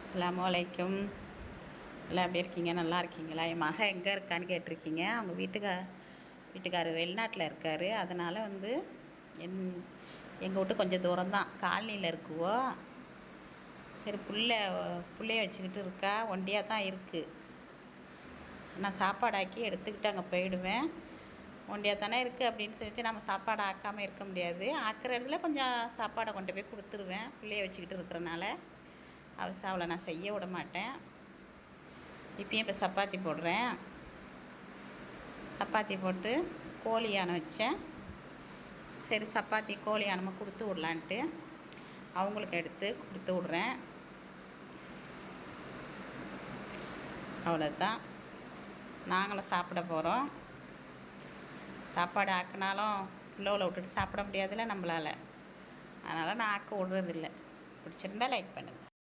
அஸ்ஸலாமு அலைக்கும். எல்லாம் எப்படி இருக்கீங்க? நல்லா இருக்கீங்களா? என் மகன் எங்கே இருக்கான்னு கேட்டிருக்கீங்க. அவங்க வீட்டுக்காரர் வெளிநாட்டில் இருக்கார். அதனால் எங்கள் வீட்டு கொஞ்சம் தூரம்தான், காலனியில் இருக்குவோ. சரி, பிள்ளைய வச்சுக்கிட்டு இருக்கா, ஒண்டியாக தான் இருக்குது. நான் சாப்பாடாக்கி எடுத்துக்கிட்டு அங்கே போயிடுவேன். ஒண்டியாக தானே இருக்குது அப்படின்னு சொல்லிட்டு நம்ம சாப்பாடு ஆக்காமல் இருக்க முடியாது. ஆக்கிற இடத்துல கொஞ்சம் சாப்பாடை கொண்டு போய் கொடுத்துருவேன். பிள்ளைய வச்சுக்கிட்டு இருக்கிறனால அவளை நான் செய்ய விட மாட்டேன். இப்பயும் இப்போ சப்பாத்தி போடுறேன். சப்பாத்தி போட்டு கோழி யானை வச்சேன். சரி, சப்பாத்தி கோழி யானமாக கொடுத்து விடலான்ட்டு அவங்களுக்கு எடுத்து கொடுத்து விட்றேன். அவ்வளோதான், நாங்களும் சாப்பிட போகிறோம். சாப்பாடு ஆக்கினாலும் பிள்ளைகளை விட்டுட்டு சாப்பிட முடியாதுல்ல நம்மளால். அதனால் நான் ஆக்க விடுறதில்ல. பிடிச்சிருந்தா லைக் பண்ணுங்கள்.